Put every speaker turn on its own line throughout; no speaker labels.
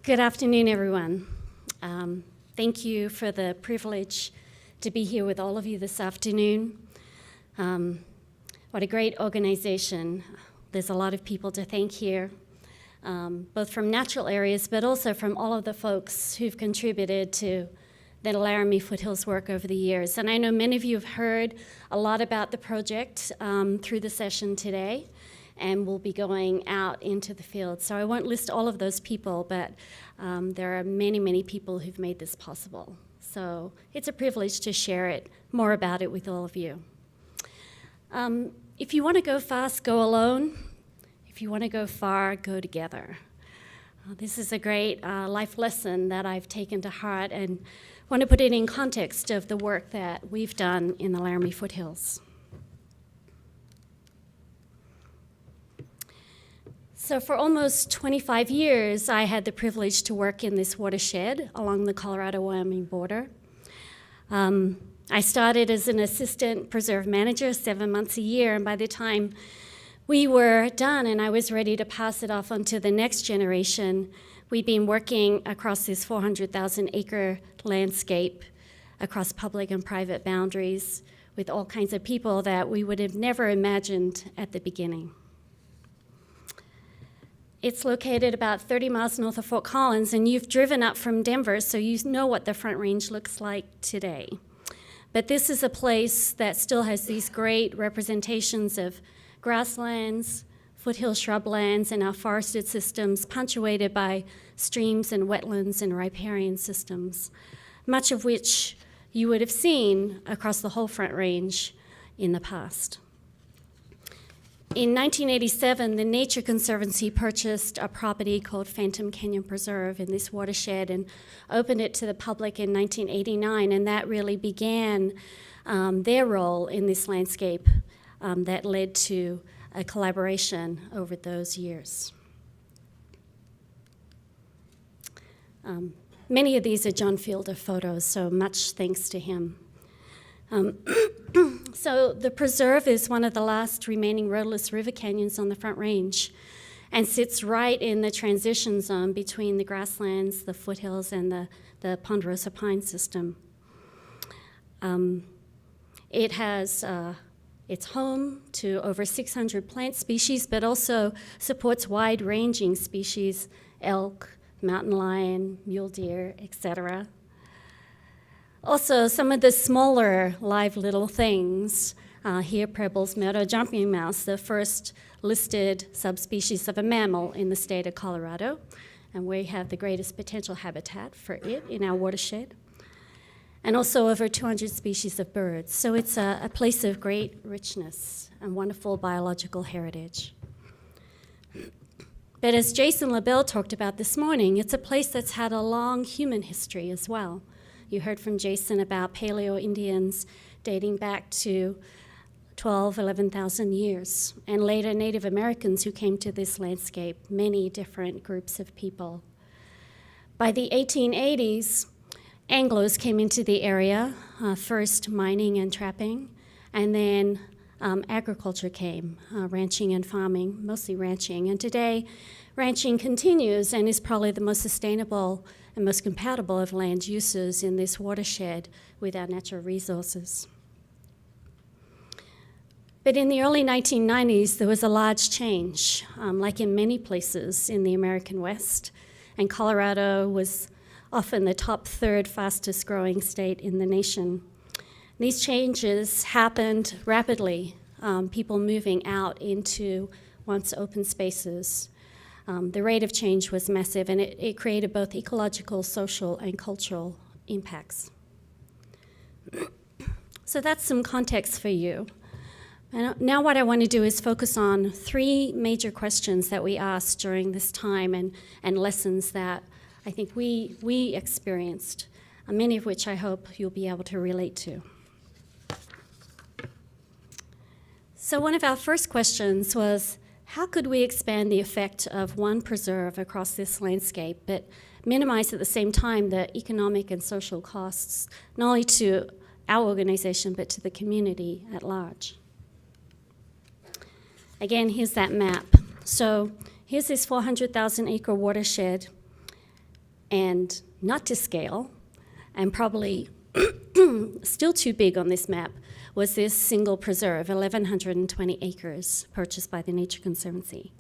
Good afternoon, everyone. Thank you for the privilege to be here with all of you this afternoon. What a great organization. There's a lot of people to thank here, both from natural areas, but also from all of the folks who've contributed to the Laramie Foothills work over the years. And I know many of you have heard a lot about the project through the session today, and we'll be going out into the field. So I won't list all of those people, but there are many, many people who've made this possible. So it's a privilege to share it, more about it with all of you. If you want to go fast, go alone. If you want to go far, go together. This is a great life lesson that I've taken to heart and want to put it in context of the work that we've done in the Laramie Foothills. So for almost 25 years, I had the privilege to work in this watershed along the Colorado-Wyoming border. I started as an assistant preserve manager 7 months a year, and by the time we were done and I was ready to pass it off onto the next generation, we'd been working across this 400,000-acre landscape across public and private boundaries with all kinds of people that we would have never imagined at the beginning. It's located about 30 miles north of Fort Collins, and you've driven up from Denver, so you know what the Front Range looks like today. But this is a place that still has these great representations of grasslands, foothill shrublands, and our forested systems punctuated by streams and wetlands and riparian systems, much of which you would have seen across the whole Front Range in the past. In 1987, the Nature Conservancy purchased a property called Phantom Canyon Preserve in this watershed and opened it to the public in 1989, and that really began their role in this landscape that led to a collaboration over those years. Many of these are John Fielder photos, so much thanks to him. So the preserve is one of the last remaining roadless river canyons on the Front Range and sits right in the transition zone between the grasslands, the foothills, and the ponderosa pine system. It has it's home to over 600 plant species, but also supports wide-ranging species, elk, mountain lion, mule deer, etc. Also, some of the smaller live little things, here Preble's meadow jumping mouse, the first listed subspecies of a mammal in the state of Colorado, and we have the greatest potential habitat for it in our watershed, and also over 200 species of birds. So it's a place of great richness and wonderful biological heritage. But as Jason LaBelle talked about this morning, it's a place that's had a long human history as well. You heard from Jason about Paleo-Indians dating back to 11,000 years, and later Native Americans who came to this landscape, many different groups of people. By the 1880s, Anglos came into the area, first mining and trapping, and then agriculture came, ranching and farming, mostly ranching. And today, ranching continues and is probably the most sustainable and most compatible of land uses in this watershed with our natural resources. But in the early 1990s, there was a large change, like in many places in the American West, and Colorado was often the top third fastest growing state in the nation. These changes happened rapidly, people moving out into once open spaces. The rate of change was massive, and it created both ecological, social, and cultural impacts. So that's some context for you. And now what I want to do is focus on three major questions that we asked during this time and lessons that I think we experienced, many of which I hope you'll be able to relate to. So one of our first questions was, how could we expand the effect of one preserve across this landscape, but minimize at the same time the economic and social costs, not only to our organization, but to the community at large? Again, here's that map. So here's this 400,000 acre watershed. And not to scale, and probably still too big on this map, was this single preserve, 1,120 acres, purchased by the Nature Conservancy.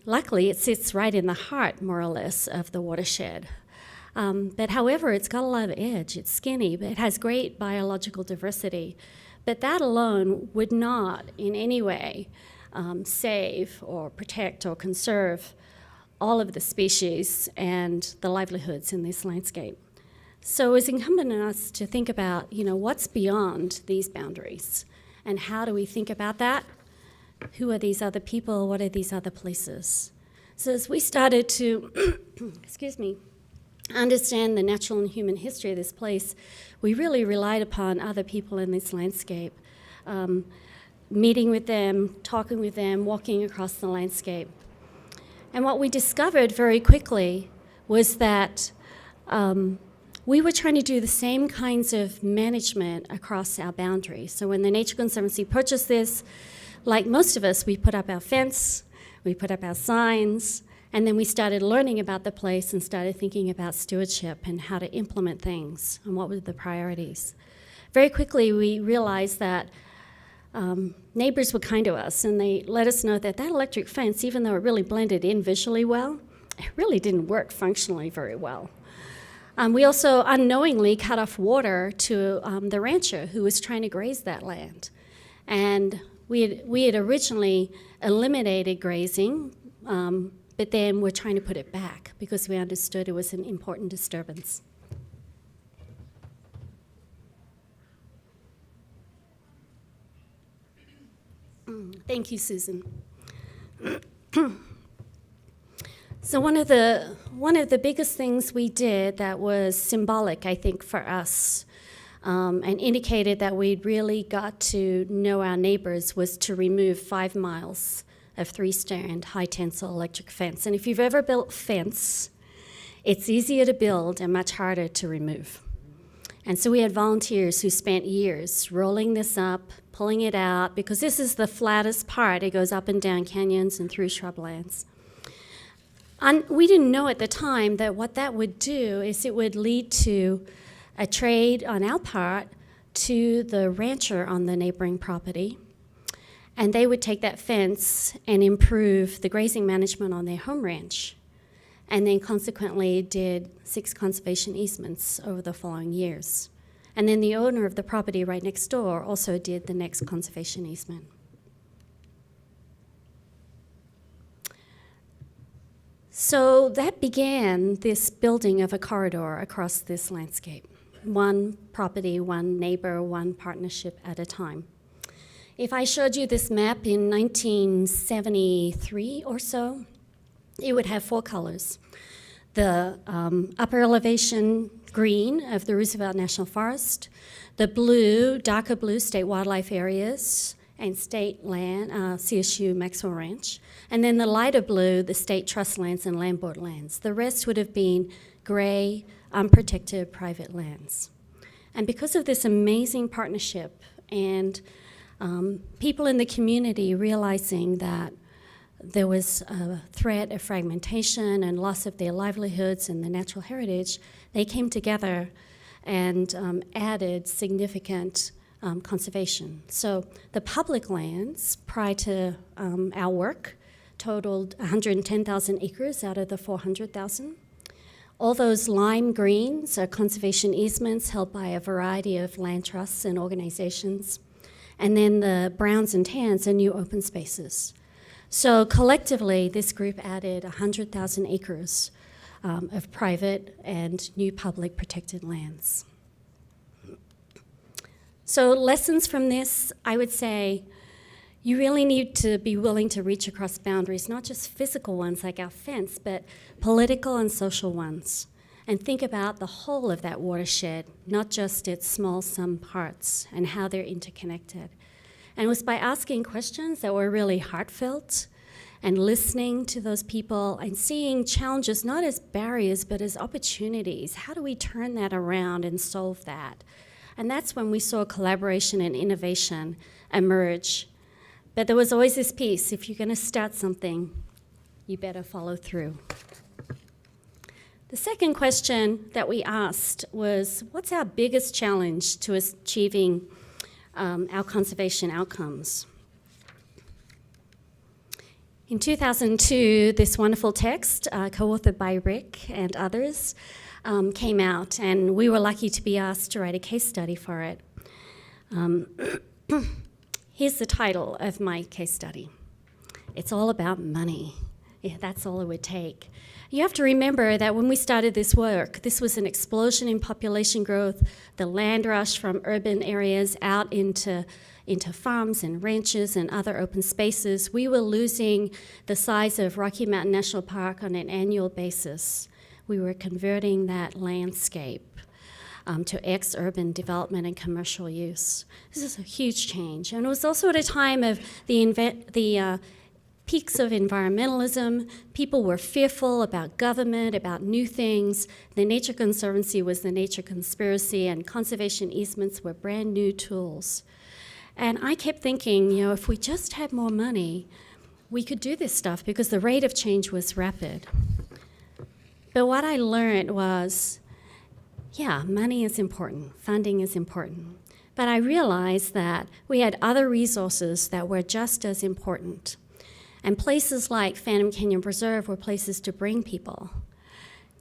Luckily, it sits right in the heart, more or less, of the watershed. But however, it's got a lot of edge. It's skinny, but it has great biological diversity. But that alone would not in any way save or protect or conserve all of the species and the livelihoods in this landscape. So it's incumbent on us to think about, what's beyond these boundaries, and how do we think about that? Who are these other people? What are these other places? So as we started to, understand the natural and human history of this place, we really relied upon other people in this landscape, meeting with them, talking with them, walking across the landscape. And what we discovered very quickly was that we were trying to do the same kinds of management across our boundaries. So when the Nature Conservancy purchased this, like most of us, we put up our fence, we put up our signs, and then we started learning about the place and started thinking about stewardship and how to implement things and what were the priorities. Very quickly, we realized that neighbors were kind to us, and they let us know that that electric fence, even though it really blended in visually well, it really didn't work functionally very well. We also unknowingly cut off water to the rancher who was trying to graze that land. And we had originally eliminated grazing, but then we're trying to put it back because we understood it was an important disturbance. Thank you, Susan. So one of the biggest things we did that was symbolic, I think, for us, and indicated that we'd really got to know our neighbors, was to remove 5 miles of 3-strand high-tensile electric fence. And if you've ever built fence, it's easier to build and much harder to remove. And so we had volunteers who spent years rolling this up, pulling it out, because this is the flattest part. It goes up and down canyons and through shrublands. And we didn't know at the time that what that would do is it would lead to a trade on our part to the rancher on the neighboring property, and they would take that fence and improve the grazing management on their home ranch, and then consequently did 6 conservation easements over the following years. And then the owner of the property right next door also did the next conservation easement. So that began this building of a corridor across this landscape. One property, one neighbor, one partnership at a time. If I showed you this map in 1973 or so, it would have 4 colors. The upper elevation green of the Roosevelt National Forest, the blue, darker blue state wildlife areas and state land, CSU Maxwell Ranch, and then the lighter blue, the state trust lands and land board lands. The rest would have been gray, unprotected private lands. And because of this amazing partnership and people in the community realizing that there was a threat of fragmentation and loss of their livelihoods and the natural heritage, they came together and added significant conservation. So the public lands prior to our work totaled 110,000 acres out of the 400,000. All those lime greens are conservation easements held by a variety of land trusts and organizations. And then the browns and tans are new open spaces. So collectively, this group added 100,000 acres of private and new public protected lands. So lessons from this, I would say, you really need to be willing to reach across boundaries, not just physical ones like our fence, but political and social ones. And think about the whole of that watershed, not just its small sum parts and how they're interconnected. And it was by asking questions that were really heartfelt and listening to those people and seeing challenges not as barriers but as opportunities. How do we turn that around and solve that? And that's when we saw collaboration and innovation emerge. But there was always this piece: if you're going to start something, you better follow through. The second question that we asked was, what's our biggest challenge to achieving our conservation outcomes? In 2002, this wonderful text, co-authored by Rick and others, came out, and we were lucky to be asked to write a case study for it. Here's the title of my case study. It's all about money. Yeah, that's all it would take. You have to remember that when we started this work, this was an explosion in population growth, the land rush from urban areas out into farms and ranches and other open spaces. We were losing the size of Rocky Mountain National Park on an annual basis. We were converting that landscape to ex-urban development and commercial use. This is a huge change. And it was also at a time of the peaks of environmentalism. People were fearful about government, about new things. The Nature Conservancy was the nature conspiracy, and conservation easements were brand new tools. And I kept thinking, if we just had more money, we could do this stuff because the rate of change was rapid. But what I learned was, money is important, funding is important. But I realized that we had other resources that were just as important. And places like Phantom Canyon Preserve were places to bring people,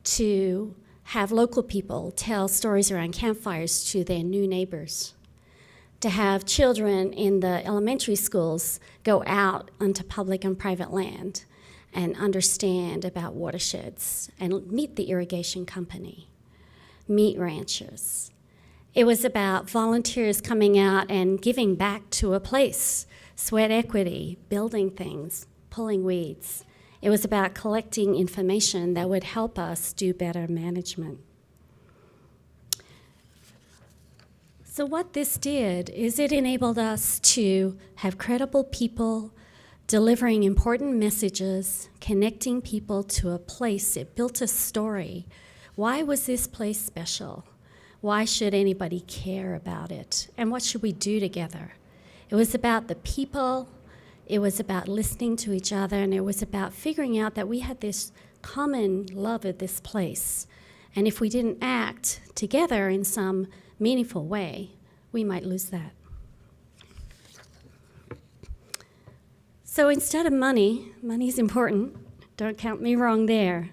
to have local people tell stories around campfires to their new neighbors, to have children in the elementary schools go out onto public and private land and understand about watersheds and meet the irrigation company, meet ranchers. It was about volunteers coming out and giving back to a place, sweat equity, building things, pulling weeds. It was about collecting information that would help us do better management. So what this did is it enabled us to have credible people delivering important messages, connecting people to a place. It built a story. Why was this place special? Why should anybody care about it? And what should we do together? It was about the people. It was about listening to each other, and it was about figuring out that we had this common love of this place. And if we didn't act together in some meaningful way, we might lose that. So instead of money is important, don't count me wrong there,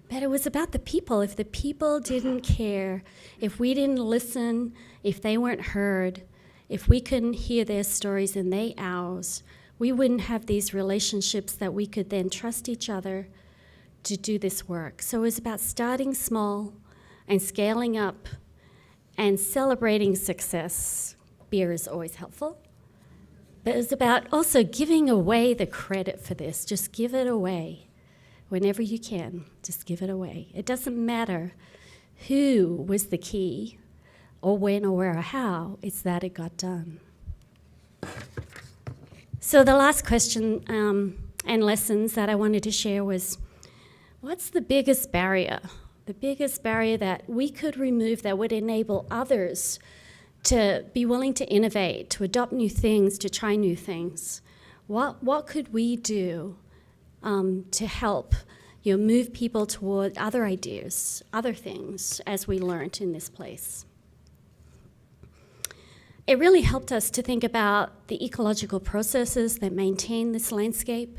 but it was about the people. If the people didn't care, if we didn't listen, if they weren't heard, if we couldn't hear their stories and they ours, we wouldn't have these relationships that we could then trust each other to do this work. So it was about starting small and scaling up and celebrating success. Beer is always helpful. But it was about also giving away the credit for this. Just give it away. Whenever you can, just give it away. It doesn't matter who was the key or when or where or how, it's that it got done. So the last question and lessons that I wanted to share was, what's the biggest barrier? The biggest barrier that we could remove that would enable others to be willing to innovate, to adopt new things, to try new things? What could we do to help move people toward other ideas, other things, as we learned in this place? It really helped us to think about the ecological processes that maintain this landscape,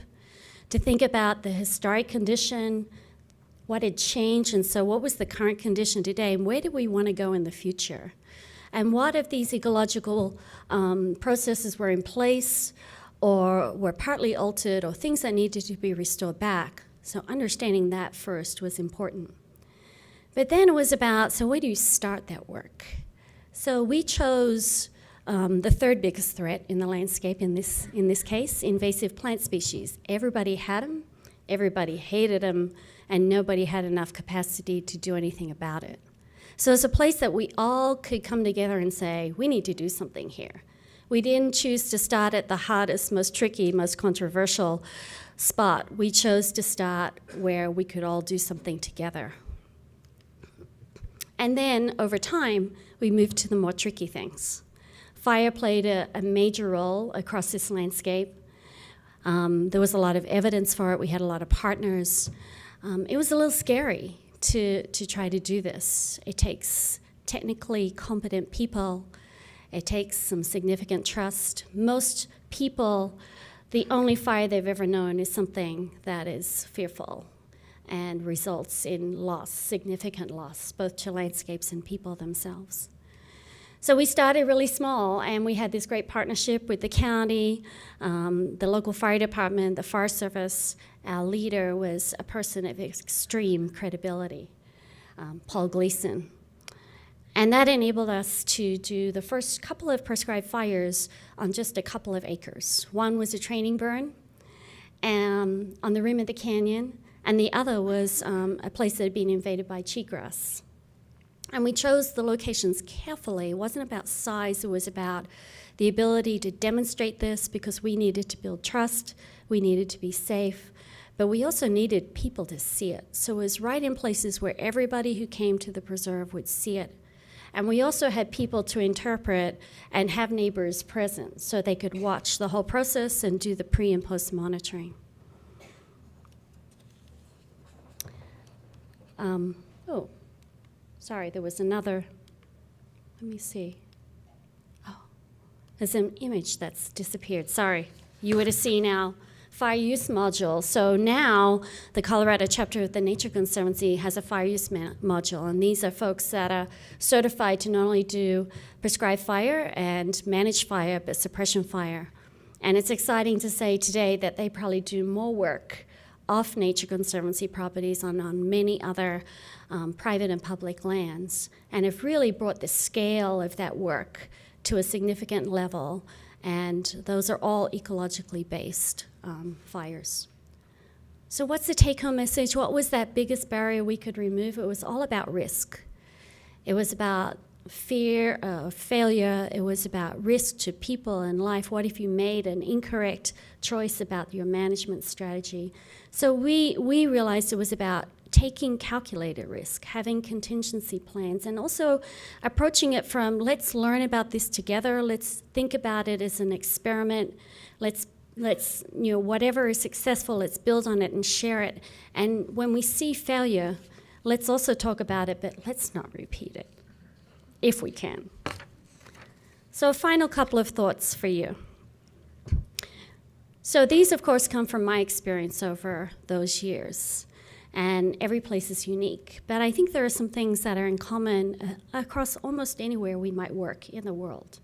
to think about the historic condition, what had changed, and so what was the current condition today, and where do we want to go in the future? And what if these ecological processes were in place or were partly altered or things that needed to be restored back? So understanding that first was important. But then it was about, so where do you start that work? So we chose the third biggest threat in the landscape in this case, invasive plant species. Everybody had them, everybody hated them, and nobody had enough capacity to do anything about it. So it's a place that we all could come together and say, we need to do something here. We didn't choose to start at the hardest, most tricky, most controversial spot. We chose to start where we could all do something together. And then, over time, we moved to the more tricky things. Fire played a major role across this landscape. There was a lot of evidence for it. We had a lot of partners. It was a little scary to try to do this. It takes technically competent people. It takes some significant trust. Most people, the only fire they've ever known is something that is fearful and results in loss, significant loss, both to landscapes and people themselves. So we started really small, and we had this great partnership with the county, the local fire department, the fire service. Our leader was a person of extreme credibility, Paul Gleason. And that enabled us to do the first couple of prescribed fires on just a couple of acres. One was a training burn on the rim of the canyon, and the other was a place that had been invaded by cheatgrass. And we chose the locations carefully. It wasn't about size, it was about the ability to demonstrate this, because we needed to build trust, we needed to be safe, but we also needed people to see it. So it was right in places where everybody who came to the preserve would see it. And we also had people to interpret and have neighbors present so they could watch the whole process and do the pre and post monitoring. Sorry, there was another, let me see. Oh, there's an image that's disappeared. Sorry, you would have seen our fire use module. So now the Colorado chapter of the Nature Conservancy has a fire use module, and these are folks that are certified to not only do prescribed fire and manage fire, but suppression fire. And it's exciting to say today that they probably do more work off Nature Conservancy properties on many other private and public lands, and have really brought the scale of that work to a significant level, and those are all ecologically based fires. So what's the take-home message? What was that biggest barrier we could remove? It was all about risk. It was about fear of failure. It was about risk to people and life. What if you made an incorrect choice about your management strategy? So we realized it was about taking calculated risk, having contingency plans, and also approaching it from, let's learn about this together, let's think about it as an experiment, let's whatever is successful, let's build on it and share it. And when we see failure, let's also talk about it, but let's not repeat it, if we can. So a final couple of thoughts for you. So these, of course, come from my experience over those years, and every place is unique. But I think there are some things that are in common across almost anywhere we might work in the world.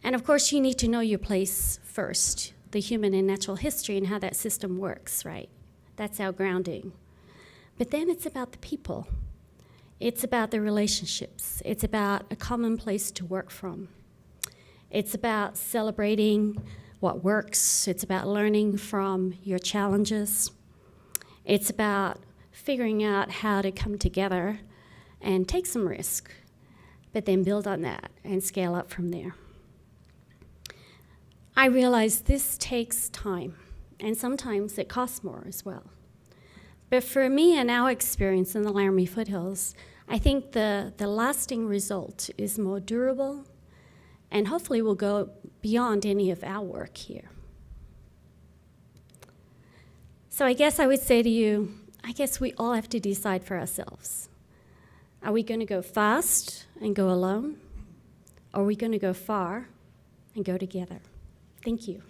And of course, you need to know your place first, the human and natural history and how that system works, right? That's our grounding. But then it's about the people. It's about the relationships. It's about a common place to work from. It's about celebrating what works. It's about learning from your challenges. It's about figuring out how to come together and take some risk, but then build on that and scale up from there. I realize this takes time, and sometimes it costs more as well. But for me and our experience in the Laramie Foothills, I think the lasting result is more durable and hopefully will go beyond any of our work here. So I guess I would say to you, I guess we all have to decide for ourselves. Are we going to go fast and go alone? Or are we going to go far and go together? Thank you.